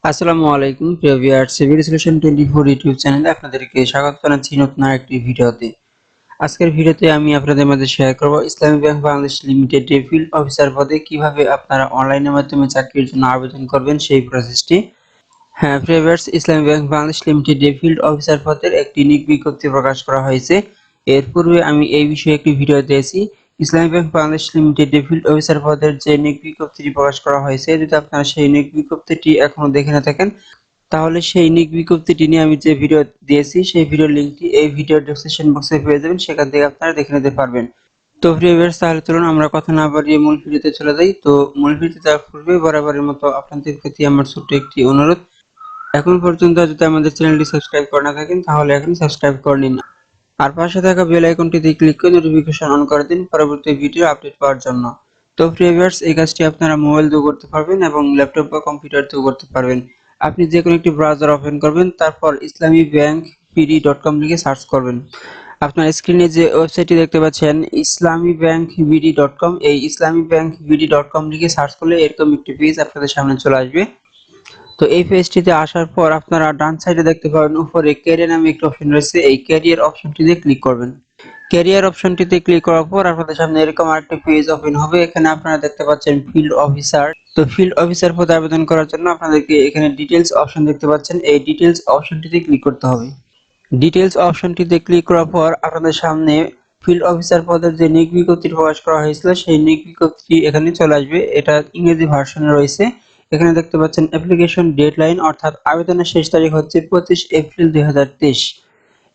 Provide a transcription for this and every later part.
আসসালামু আলাইকুম প্রিয় ভিউয়ার্স, সিভিল সলিউশন 24 ইউটিউব চ্যানেলে আপনাদেরকে স্বাগত জানাচ্ছি নতুন আরেকটি ভিডিওতে। আজকের ভিডিওতে আমি আপনাদের মাঝে শেয়ার করব ইসলামী ব্যাংক বাংলাদেশ লিমিটেডে ফিল্ড অফিসার পদে কিভাবে আপনারা অনলাইনের মাধ্যমে চাকরির জন্য আবেদন করবেন সেই প্রসেসটি। হ্যাঁ প্রিয় ভিউয়ার্স, ইসলামী ব্যাংক বাংলাদেশ লিমিটেডে ফিল্ড অফিসার পদের একটি নিয়োগ বিজ্ঞপ্তি প্রকাশ করা হয়েছে। এর পূর্বে আমি এই বিষয়ে একটি ভিডিও দিয়েছি। ইসলামী ব্যাংক বাংলাদেশ লিমিটেডে ফিল্ড অফিসার পদের যে নিয়োগ বিজ্ঞপ্তিটি প্রকাশ করা হয়েছে, যদি আপনারা সেই নিয়োগ বিজ্ঞপ্তিটি এখনো দেখে না থাকেন তাহলে সেই নিক বিজ্ঞপ্তিটি নিয়ে আমি যে ভিডিও দিয়েছি সেই ভিডিওর লিংকটি এই ভিডিও ডেসক্রিপশন বক্সে পেয়ে যাবেন, সেখান থেকে আপনারা দেখে নিতে পারবেন। তো প্রিয় ভিউয়ার্স, তাহলে চলুন আমরা কথা না বাড়িয়ে মূল ভিডিওতে চলে যাই। তো মূল ভিডিওতে যাওয়ার পূর্বে বরাবরের মতো আপনাদের প্রতি আমার ছোট্ট একটি অনুরোধ, এখন পর্যন্ত যদি আমাদের চ্যানেলটি সাবস্ক্রাইব করে না থাকেন তাহলে এখন সাবস্ক্রাইব করে নিন, আর পাশে থাকা বেল আইকনটিতে ক্লিক করে নোটিফিকেশন অন করে দিন পরবর্তী ভিডিও আপডেট পাওয়ার জন্য। তো প্রিয় ভিউয়ার্স, এই কাজটি আপনারা মোবাইল দিয়েও করতে পারবেন এবং ল্যাপটপ বা কম্পিউটার দিয়েও করতে পারবেন। আপনি যে কোনো একটি ব্রাউজার ওপেন করবেন, তারপর ইসলামী ব্যাংক pd.com লিখে সার্চ করবেন। আপনার স্ক্রিনে যে ওয়েবসাইটটি দেখতে পাচ্ছেন ইসলামী ব্যাংক bd.com, এই ইসলামী ব্যাংক bd.com লিখে সার্চ করলে এরকম একটি পেজ আপনাদের সামনে চলে আসবে। তো এই পেজটিতে আসার পর আপনারা ডান সাইডে দেখতে পাবেন উপরে ক্যারিয়ার নামে একটি অপশন রয়েছে, এই ক্যারিয়ার অপশনটিতে ক্লিক করবেন। ক্যারিয়ার অপশনটিতে ক্লিক করার পর আপনাদের সামনে এরকম আরেকটি পেজ ওপেন হবে। এখানে আপনারা দেখতে পাচ্ছেন ফিল্ড অফিসার। তো ফিল্ড অফিসার পদে আবেদন করার জন্য আপনাদেরকে এখানে ডিটেইলস অপশন দেখতে পাচ্ছেন, এই ডিটেইলস অপশনটিতে ক্লিক করতে হবে। ডিটেইলস অপশনটিতে ক্লিক করার পর আপনাদের সামনে ফিল্ড অফিসার পদের যে নিয়োগ বিজ্ঞপ্তি প্রকাশ করা হয়েছিল সেই নিয়োগ বিজ্ঞপ্তি এখানে চলে আসবে। এটা ইংরেজি ভার্সনে রয়েছে। এখানে দেখতে পাচ্ছেন অ্যাপ্লিকেশন ডেডলাইন, অর্থাৎ আবেদনের শেষ তারিখ হচ্ছে 25 এপ্রিল 2023।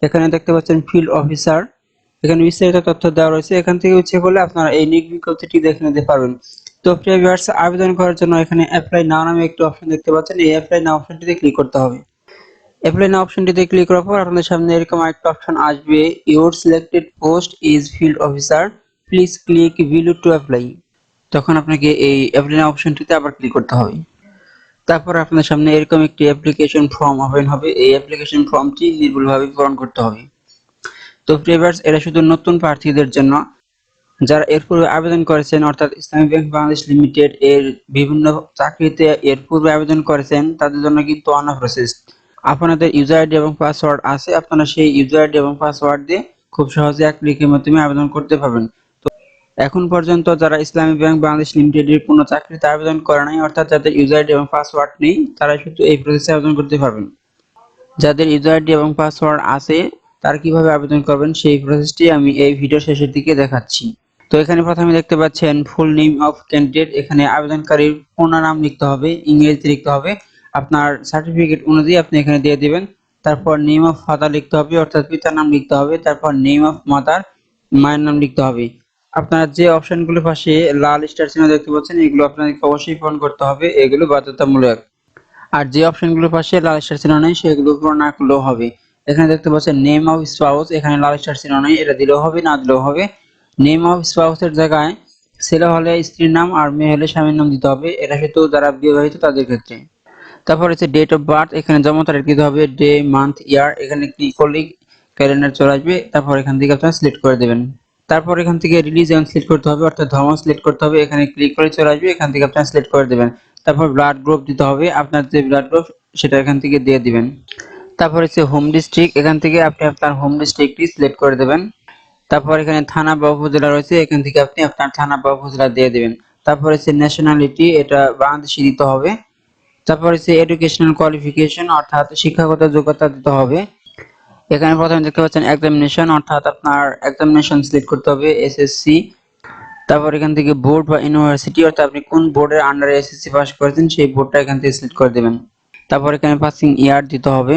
এখানে দেখতে পাচ্ছেন ফিল্ড অফিসার, এখানে বিস্তারিত তথ্য দেওয়া রয়েছে। এখান থেকে ইচ্ছে করলে আপনারা এই নিয়োগ বিজ্ঞপ্তিটি দেখে নিতে পারবেন। তো প্রিয় ভিউয়ার্স, আবেদন করার জন্য এখানে অ্যাপ্লাই নাও নামে একটি অপশন দেখতে পাচ্ছেন, এই অ্যাপ্লাই নাও অপশনটিতে ক্লিক করতে হবে। অ্যাপ্লাই নাও অপশনটিতে ক্লিক করার পর আপনাদের সামনে এরকম আরেকটা অপশন আসবে, your selected post is field officer, please click below to apply. তখন আপনাকে এই অ্যাপ্লাই নাও অপশনটিতে আবার ক্লিক করতে হবে। তারপর আপনার সামনে এরকম একটি অ্যাপ্লিকেশন ফর্ম ওপেন হবে, এই অ্যাপ্লিকেশন ফর্মটি নির্ভুলভাবে পূরণ করতে হবে। তো ভিউয়ার্স, এটা শুধু নতুন প্রার্থীদের জন্য। যারা এর পূর্বে আবেদন করেছেন, অর্থাৎ ইসলামী ব্যাংক বাংলাদেশ লিমিটেড এর বিভিন্ন চাকরিতে এর পূর্বে আবেদন করেছেন, তাদের জন্য কিন্তু অন্য প্রসেস। আপনাদের ইউজার আইডি এবং পাসওয়ার্ড আছে, আপনারা সেই ইউজার আইডি এবং পাসওয়ার্ড দিয়ে খুব সহজে এক ক্লিকের মাধ্যমে আবেদন করতে পারবেন। তো এখন পর্যন্ত যারা ইসলামী ব্যাংক বাংলাদেশ লিমিটেডের কোনো চাকরিতে আবেদন করে নাই, অর্থাৎ যাদের ইউজার আইডি এবং পাসওয়ার্ড নেই, তারা শুধু এই প্রসেসে আবেদন করতে পারবেন। যাদের ইউজার আইডি এবং পাসওয়ার্ড আছে তারা কিভাবে আবেদন করবেন সেই প্রসেসটি আমি এই ভিডিও শেষের দিকে দেখাচ্ছি। তো এখানে প্রথমে দেখতে পাচ্ছেন ফুল নেম অফ ক্যান্ডিডেট, এখানে আবেদনকারীর পূর্ণ নাম লিখতে হবে, ইংরেজিতে লিখতে হবে, আপনার সার্টিফিকেট অনুযায়ী আপনি এখানে দিয়ে দিবেন। তারপর নেম অফ ফাদার লিখতে হবে, অর্থাৎ পিতার নাম লিখতে হবে। তারপর নেম অফ মাদার, মায়ের নাম লিখতে হবে। আপনারা যে অপশনগুলোর পাশে লাল স্টার চিহ্ন দেখতে পাচ্ছেন এগুলো আপনাদেরকে অবশ্যই পূরণ করতে হবে, এগুলো বাধ্যতামূলক। আর যে অপশনগুলোর পাশে লাল স্টার চিহ্ন নেই সেগুলো পূরণ না করলেও হবে। এখানে দেখতে পাচ্ছেন নেম অফ স্পাউস, এখানে লাল স্টার চিহ্ন নেই, এটা দিলেও হবে না দিলেও হবে। নেম অফ স্পাউসের জায়গায় ছেলে হলে স্ত্রীর নাম আর মেয়ে হলে স্বামীর নাম দিতে হবে, এটা শুধু যারা বিবাহিত তাদের ক্ষেত্রে। তারপর হচ্ছে ডেট অফ বার্থ, এখানে জন্ম তারিখ দিতে হবে, ডে মান্থ ইয়ার, এখানে ক্লিক করলেই ক্যালেন্ডার চলে আসবে। তারপর এখান থেকে আপনারা সিলেক্ট করে দেবেন। তারপর এখান থেকে রিলিজিয়ন সিলেক্ট করতে হবে, অর্থাৎ ধর্ম সিলেক্ট করতে হবে, এখানে ক্লিক করে চলে আসবে, এখান থেকে আপনারা সিলেক্ট করে দেবেন। তারপর ব্লাড গ্রুপ দিতে হবে, আপনার যে ব্লাড গ্রুপ সেটা এখান থেকে দিয়ে দিবেন। তারপর হচ্ছে হোম ডিস্ট্রিক্ট, এখান থেকে আপনি আপনার হোম ডিস্ট্রিক্টটি সিলেক্ট করে দেবেন। তারপর এখানে থানা বা উপজেলা রয়েছে, এখান থেকে আপনি আপনার থানা বা উপজেলা দিয়ে দিবেন। তারপর হচ্ছে ন্যাশনালিটি, এটা বাংলাদেশি দিতে হবে। তারপর হচ্ছে এডুকেশনাল কোয়ালিফিকেশন, অর্থাৎ শিক্ষাগত যোগ্যতা দিতে হবে। এখানে প্রথমে দেখতে পাচ্ছেন এক্সামিনেশন, অর্থাৎ আপনার এক্সামিনেশন সিলেক্ট করতে হবে এসএসসি। তারপর এখান থেকে বোর্ড বা ইউনিভার্সিটি, অর্থাৎ আপনি কোন বোর্ডের আন্ডারে এসএসসি পাস করেছেন সেই বোর্ডটা এখান থেকে সিলেক্ট করে দেবেন। তারপর এখানে পাসিং ইয়ার দিতে হবে।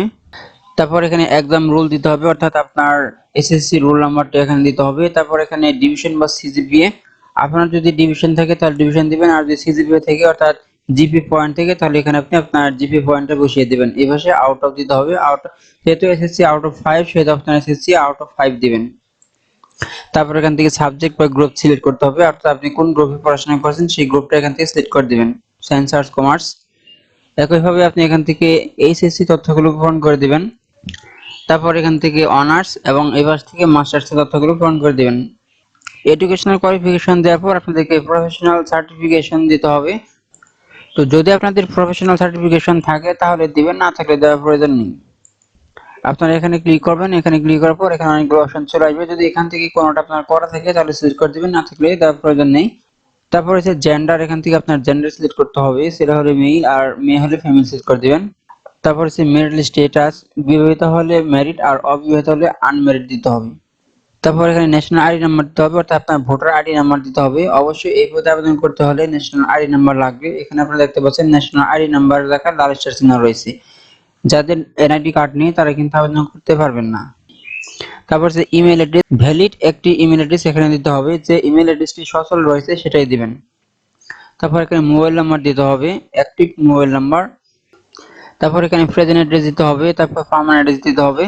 তারপর এখানে এক্সাম রুল দিতে হবে, অর্থাৎ আপনার এসএসসি রোল নাম্বারটা এখানে দিতে হবে। তারপর এখানে ডিভিশন বা সিজিপিএ, আপনার যদি ডিভিশন থাকে তাহলে ডিভিশন দিবেন, আর যদি সিজিপিএ থেকে অর্থাৎ জিপি পয়েন্ট থেকে তাহলে এখানে আপনি আপনার জিপি পয়েন্টটা বসিয়ে দিবেন। এই ভাষায় আউট অফ দিতে হবে, আউট যেহেতু এসএসসি আউট অফ 5 সেহেতু আপনার এসএসসি আউট অফ 5 দিবেন। তারপর এখান থেকে সাবজেক্ট বা গ্রুপ সিলেক্ট করতে হবে, অর্থাৎ আপনি কোন গ্রুপে পড়াশোনা করছেন সেই গ্রুপটা এখান থেকে সিলেক্ট করে দিবেন, সায়েন্স আর্টস কমার্স। একইভাবে আপনি এখান থেকে এইচএসসি তথ্যগুলো পূরণ করে দিবেন। তারপর এখান থেকে অনার্স এবং এবার থেকে মাস্টার্স এর তথ্যগুলো পূরণ করে দিবেন। এডুকেশনাল কোয়ালিফিকেশন দেওয়ার পর আপনাদেরকে প্রফেশনাল সার্টিফিকেশন দিতে হবে। তো যদি আপনাদের প্রফেশনাল সার্টিফিকেশন থাকে তাহলে দিবেন, না থাকলে দেওয়ার প্রয়োজন নেই। আপনারা এখানে ক্লিক করবেন, এখানে ক্লিক করার পর এখানে অনেকগুলো অপশন চলে আসবে। যদি এখান থেকে কোনোটা আপনার করা থাকে তাহলে সিলেক্ট করে দিবেন, না থাকলে দেওয়ার প্রয়োজন নেই। তারপর হচ্ছে জেন্ডার, এখান থেকে আপনার জেন্ডার সিলেক্ট করতে হবে, সেটা হলে মেল আর মেয়ে হলে ফিমেল সিলেক্ট করে দিবেন। তারপর হচ্ছে ম্যারিটাল স্ট্যাটাস, বিবাহিত হলে ম্যারিড আর অবিবাহিত হলে আনম্যারিড দিতে হবে। তারপর এখানে ন্যাশনাল আইডি নাম্বার দিতে হবে, অর্থাৎ আপনার ভোটার আইডি নাম্বার দিতে হবে। অবশ্যই এই পদে আবেদন করতে হলে ন্যাশনাল আইডি নাম্বার লাগবে। এখানে আপনারা দেখতে পাচ্ছেন ন্যাশনাল আইডি নাম্বার লেখা লাল স্টার চিহ্ন রয়েছে। যাদের এনআইডি কার্ড নেই তারা কিন্তু আবেদন করতে পারবেন না। তারপর যে ইমেল অ্যাড্রেস, ভ্যালিড একটি ইমেল অ্যাড্রেস এখানে দিতে হবে, যে ইমেল অ্যাড্রেসটি সচল রয়েছে সেটাই দিবেন। তারপর এখানে মোবাইল নাম্বার দিতে হবে, অ্যাক্টিভ মোবাইল নাম্বার। তারপর এখানে প্রেজেন্ট অ্যাড্রেস দিতে হবে, তারপর পার্মানেন্ট অ্যাড্রেস দিতে হবে।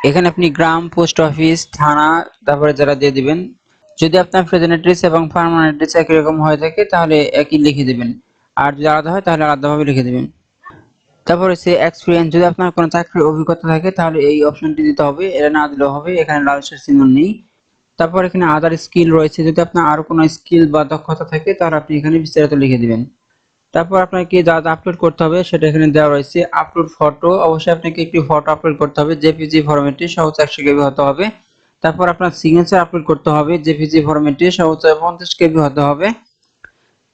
এখানে আপনি গ্রাম, পোস্ট অফিস, থানা তারপরে যারা দিয়ে দিবেন। যদি আপনার প্রেজেন্ট অ্যাড্রেস এবং পার্মানেন্ট অ্যাড্রেস একই রকম হয়ে থাকে তাহলে একই লিখে দিবেন, আর যদি আলাদা হয় তাহলে আলাদাভাবে লিখে দিবেন। তারপর হচ্ছে এক্সপিরিয়েন্স, যদি আপনার কোনো চাকরির অভিজ্ঞতা থাকে তাহলে এই অপশনটি দিতে হবে, এটা না দিলেও হবে, এখানে লাল স্টার চিহ্ন নেই। তারপর এখানে আদার স্কিল রয়েছে, যদি আপনার আরো কোনো স্কিল বা দক্ষতা থাকে তাহলে আপনি এখানে বিস্তারিত লিখে দিবেন। তারপর আপনাকে যা যা আপলোড করতে হবে সেটা এখানে দেওয়া রয়েছে। আপলোড ফটো, অবশ্যই আপনাকে একটি ফটো আপলোড করতে হবে, জেপিজি ফরম্যাটে, সর্বোচ্চ 100 কেবি হতে হবে। তারপর আপনার সিগনেচার আপলোড করতে হবে, জেপিজি ফরম্যাটে, সর্বোচ্চ 50 কেবি হতে হবে।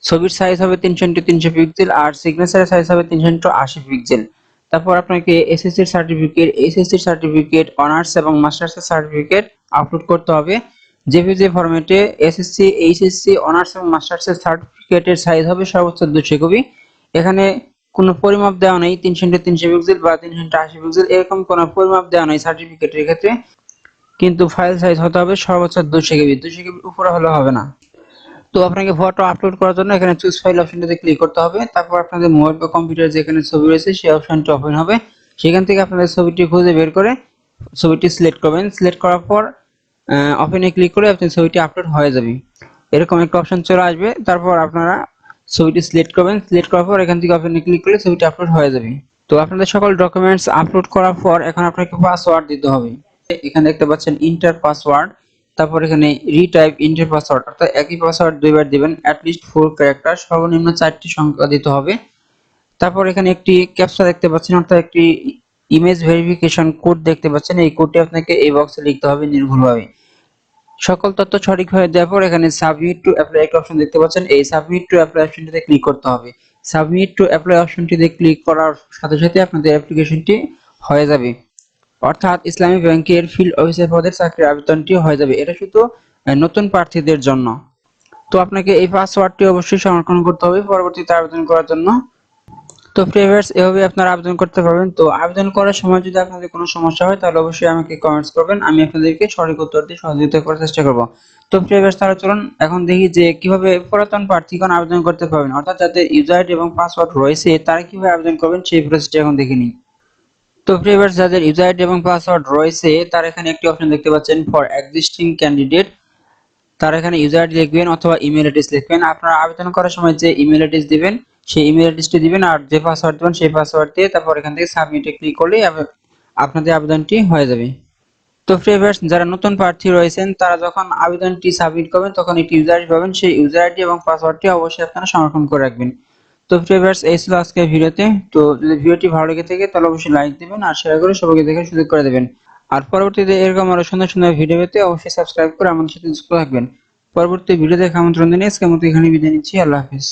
ছবির সাইজ হবে 300 ইন্টু 300 পিক্সেল আর সিগনেচারের সাইজ হবে 300 ইন্টু 80 পিক্সেল। তারপর আপনাকে SSC certificate, HSC certificate, honours এবং মাস্টার্সের সার্টিফিকেট আপলোড করতে হবে জেপিজি ফরম্যাটে। এসএসসি, এইচএসসি, অনার্স এবং মাস্টার্সের সার্টিফিকেটের সাইজ হবে সর্বোচ্চ 200 কপি। এখানে কোনো পরিমাপ দেওয়া নেই 300 ইন্টু 300 পিক্সেল বা 300 ইন্টু 80 পিক্সেল, এরকম কোনো পরিমাপ দেওয়া নেই সার্টিফিকেটের ক্ষেত্রে, কিন্তু ফাইল সাইজ হতে হবে সর্বোচ্চ 200 কেবি, 200 কেবির উপরে হলে হবে না। তো আপনাকে ফটো আপলোড করার জন্য এখানে চুজ ফাইল অপশনটিতে ক্লিক করতে হবে। তারপর আপনাদের মোবাইল বা কম্পিউটারে যেখানে ছবি রয়েছে সেই অপশনটি ওপেন হবে। সেখান থেকে আপনাদের ছবিটি খুঁজে বের করে ছবিটি সিলেক্ট করবেন। সিলেক্ট করার পর ওপেনে ক্লিক করে আপনার ছবিটি আপলোড হয়ে যাবে। এরকম একটা অপশন চলে আসবে। তারপর আপনারা ছবিটি সিলেক্ট করবেন। সিলেক্ট করার পর এখান থেকে ওপেনে ক্লিক করলে ছবিটি আপলোড হয়ে যাবে। তো আপনাদের সকল ডকুমেন্টস আপলোড করার পর এখন আপনাকে পাসওয়ার্ড দিতে হবে। এখানে দেখতে পাচ্ছেন ইন্টার পাসওয়ার্ড, তারপর এখানে রিটাইপ ইন্টার পাসওয়ার্ড, অর্থাৎ একই পাসওয়ার্ড দুইবার দিবেন, অ্যাটলিস্ট 4 ক্যারেক্টার, সর্বনিম্ন 4টি সংখ্যা দিতে হবে। তারপর এখানে একটি ক্যাপচা দেখতে পাচ্ছেন, অর্থাৎ একটি ইমেজ ভেরিফিকেশন কোড দেখতে পাচ্ছেন, এই কোডটি আপনাকে এই বক্সে লিখতে হবে নির্ভুলভাবে। সকল তথ্য সঠিক হয়ে দেওয়ার পর এখানে সাবমিট টু অ্যাপ্লাই একটা অপশন দেখতে পাচ্ছেন, এই সাবমিট টু অ্যাপ্লাই অপশনটিতে ক্লিক করতে হবে। সাবমিট টু অ্যাপ্লাই অপশনটিতে ক্লিক করার সাথে সাথে আপনাদের অ্যাপ্লিকেশনটি হয়ে যাবে, অর্থাৎ ইসলামী ব্যাংকের ফিল্ড অফিসার পদের চাকরির আবেদনটি হয়ে যাবে। এটা শুধু নতুন প্রার্থীদের জন্য। তো আপনাকে এই পাসওয়ার্ডটি অবশ্যই সংরক্ষণ করতে হবে পরবর্তীতে আবেদন করার জন্য। তো ভিউয়ার্স, এভাবে আপনারা আবেদন করতে পারবেন। তো আবেদন করার সময় যদি আপনাদের কোনো সমস্যা হয় তাহলে অবশ্যই আমাকে কমেন্টস করবেন, আমি আপনাদেরকে সঠিক উত্তর দিয়ে সহযোগিতা করার চেষ্টা করব। তো ভিউয়ার্স, তাহলে চলুন এখন দেখি যে কিভাবে পুরাতন প্রার্থীগণ আবেদন করতে পারবেন, অর্থাৎ যাদের ইউজার আইডি এবং পাসওয়ার্ড রয়েছে তারা কিভাবে আবেদন করবেন সেই প্রসেসটি এখন দেখে নিই। তো ভিউয়ার্স, যাদের ইউজার আইডি এবং পাসওয়ার্ড রয়েছে তারা এখানে একটি অপশন দেখতে পাচ্ছেন ফর এক্সিস্টিং ক্যান্ডিডেট, তারা এখানে ইউজার আইডি লিখবেন অথবা ইমেল অ্যাড্রেস লিখবেন। আপনারা আবেদন করার সময় যে ইমেল অ্যাড্রেস দিবেন সেই ইমেল অ্যাড্রেসটি দিবেন, আর যে পাসওয়ার্ড দিবেন সেই পাসওয়ার্ড দিয়ে তারপর এখান থেকে সাবমিটে ক্লিক করলেই আপনাদের আবেদনটি হয়ে যাবে। তো ভিউয়ার্স, যারা নতুন প্রার্থী রয়েছেন তারা যখন আবেদনটি সাবমিট করবেন তখন একটি ইউজার আইডি পাবেন, সেই ইউজার আইডি এবং পাসওয়ার্ডটি অবশ্যই আপনারা সংরক্ষণ করে রাখবেন। তো ভিউয়ার্স, এই ছিল আজকের ভিডিওতে। তো যদি ভিডিওটি ভালো লেগে থাকে তাহলে অবশ্যই লাইক দিবেন আর শেয়ার করে সবাইকে দেখার সুযোগ করে দেবেন। আর পরবর্তীতে এরকম আরো সুন্দর সুন্দর ভিডিও পেতে অবশ্যই সাবস্ক্রাইব করে আমাদের সাথে যুক্ত থাকবেন। পরবর্তী ভিডিও দেখার আমন্ত্রণ জানিয়ে আজকের মতো এখানে বিদায় নিচ্ছি। আল্লাহ হাফেজ।